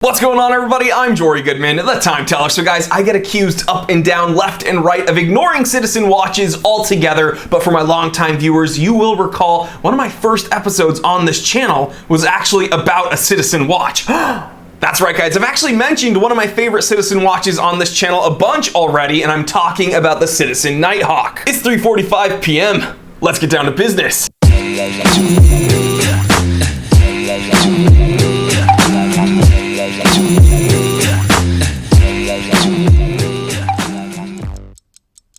What's going on, everybody? I'm Jory Goodman, the Time Teller. So guys, I get accused up and down, left and right of ignoring citizen watches altogether, but for my longtime viewers, you will recall one of my first episodes on this channel was actually about a citizen watch. That's right, guys. I've actually mentioned one of my favorite citizen watches on this channel a bunch already, and I'm talking about the Citizen Nighthawk. It's 3:45 p.m. Let's get down to business.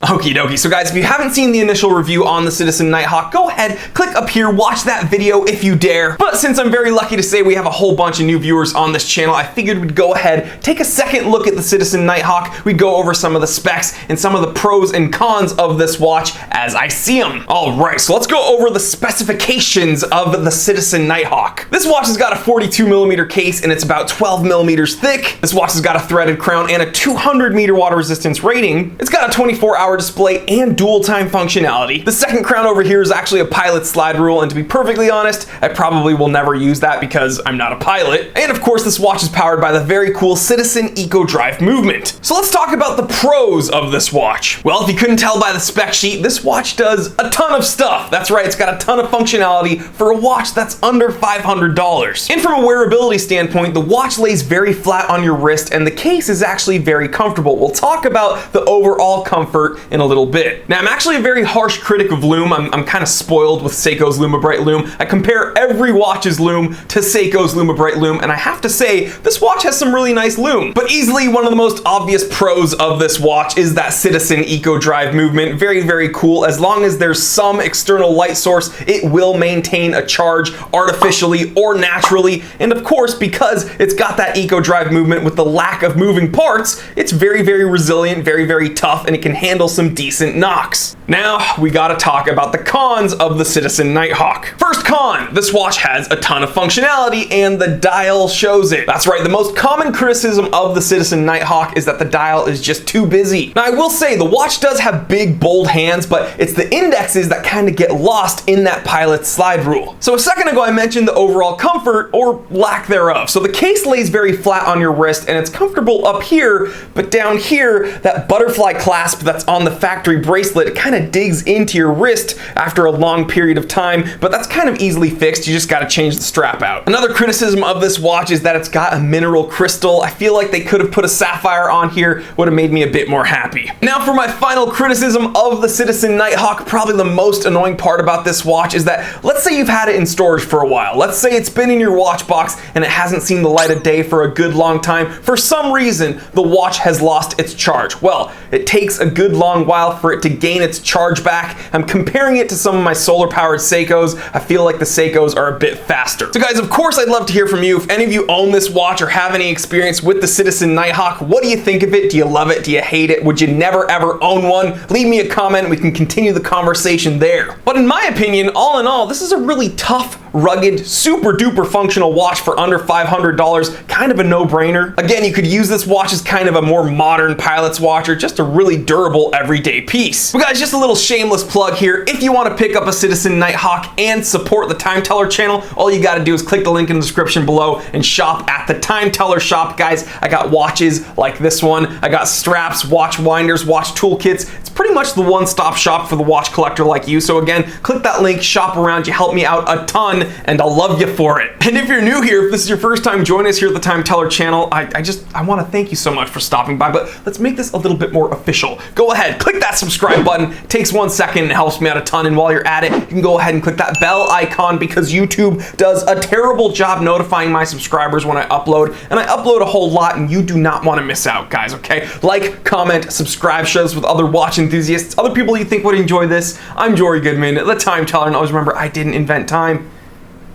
Okie dokie. So guys, if you haven't seen the initial review on the Citizen Nighthawk, go ahead, click up here, watch that video if you dare. But since I'm very lucky to say we have a whole bunch of new viewers on this channel, I figured we'd go ahead, take a second look at the Citizen Nighthawk. We'd go over some of the specs and some of the pros and cons of this watch as I see them. All right, so let's go over the specifications of the Citizen Nighthawk. This watch has got a 42mm case and it's about 12mm thick. This watch has got a threaded crown and a 200-meter water resistance rating. It's got a 24-hour display and dual time functionality. The second crown over here is actually a pilot slide rule, and to be perfectly honest, I probably will never use that because I'm not a pilot. And of course, this watch is powered by the very cool Citizen Eco Drive movement. So let's talk about the pros of this watch. Well, if you couldn't tell by the spec sheet, this watch does a ton of stuff. That's right, it's got a ton of functionality for a watch that's under $500. And from a wearability standpoint, the watch lays very flat on your wrist and the case is actually very comfortable. We'll talk about the overall comfort in a little bit. Now, I'm actually a very harsh critic of Lume. I'm kind of spoiled with Seiko's Lumibrite Lume. I compare every watch's Lume to Seiko's Lumibrite Lume, and I have to say, this watch has some really nice Lume. But easily one of the most obvious pros of this watch is that Citizen Eco Drive movement. Very, very cool. As long as there's some external light source, it will maintain a charge artificially or naturally. And of course, because it's got that Eco Drive movement with the lack of moving parts, it's very, very resilient, very, very tough, and it can handle some decent knocks. Now, we gotta talk about the cons of the Citizen Nighthawk. First con, this watch has a ton of functionality and the dial shows it. That's right, the most common criticism of the Citizen Nighthawk is that the dial is just too busy. Now, I will say the watch does have big, bold hands, but it's the indexes that kind of get lost in that pilot slide rule. So a second ago, I mentioned the overall comfort or lack thereof. So the case lays very flat on your wrist and it's comfortable up here, but down here, that butterfly clasp that's on the factory bracelet, it kind of digs into your wrist after a long period of time, but that's kind of easily fixed. You just got to change the strap out. Another criticism of this watch is that it's got a mineral crystal. I feel like they could have put a sapphire on here, would have made me a bit more happy. Now for my final criticism of the Citizen Nighthawk, probably the most annoying part about this watch is that, let's say you've had it in storage for a while. Let's say it's been in your watch box and it hasn't seen the light of day for a good long time. For some reason, the watch has lost its charge. Well, it takes a good long while for it to gain its charge back. I'm comparing it to some of my solar powered Seikos. I feel like the Seikos are a bit faster. So guys, of course I'd love to hear from you. If any of you own this watch or have any experience with the Citizen Nighthawk, what do you think of it? Do you love it? Do you hate it? Would you never ever own one? Leave me a comment. We can continue the conversation there. But in my opinion, all in all, this is a really tough, rugged, super duper functional watch for under $500. Kind of a no-brainer. Again, you could use this watch as kind of a more modern pilot's watch or just a really durable everyday piece. But guys, just a little shameless plug here. If you want to pick up a Citizen Nighthawk and support the Time Teller channel, all you got to do is click the link in the description below and shop at the Time Teller shop. Guys, I got watches like this one. I got straps, watch winders, watch toolkits. It's pretty much the one-stop shop for the watch collector like you. So again, click that link, shop around. You help me out a ton and I'll love you for it. And if you're new here, if this is your first time joining us here at the Time Teller channel, I want to thank you so much for stopping by, but let's make this a little bit more official. Go ahead, click that subscribe button. It takes 1 second and it helps me out a ton. And while you're at it, you can go ahead and click that bell icon because YouTube does a terrible job notifying my subscribers when I upload. And I upload a whole lot and you do not want to miss out, guys, okay? Like, comment, subscribe, share this with other watch enthusiasts, other people you think would enjoy this. I'm Jory Goodman, the Time Teller, and always remember, I didn't invent time.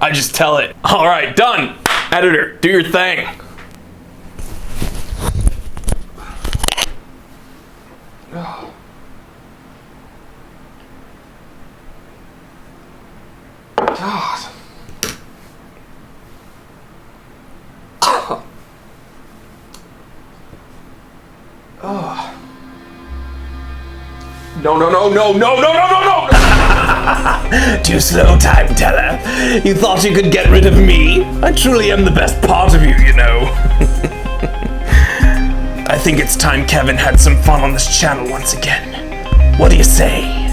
I just tell it. All right, done. Editor, do your thing. God. No, no, no, no, no, no, no, no, no! Too slow, time teller. You thought you could get rid of me? I truly am the best part of you, you know. I think it's time Kevin had some fun on this channel once again. What do you say?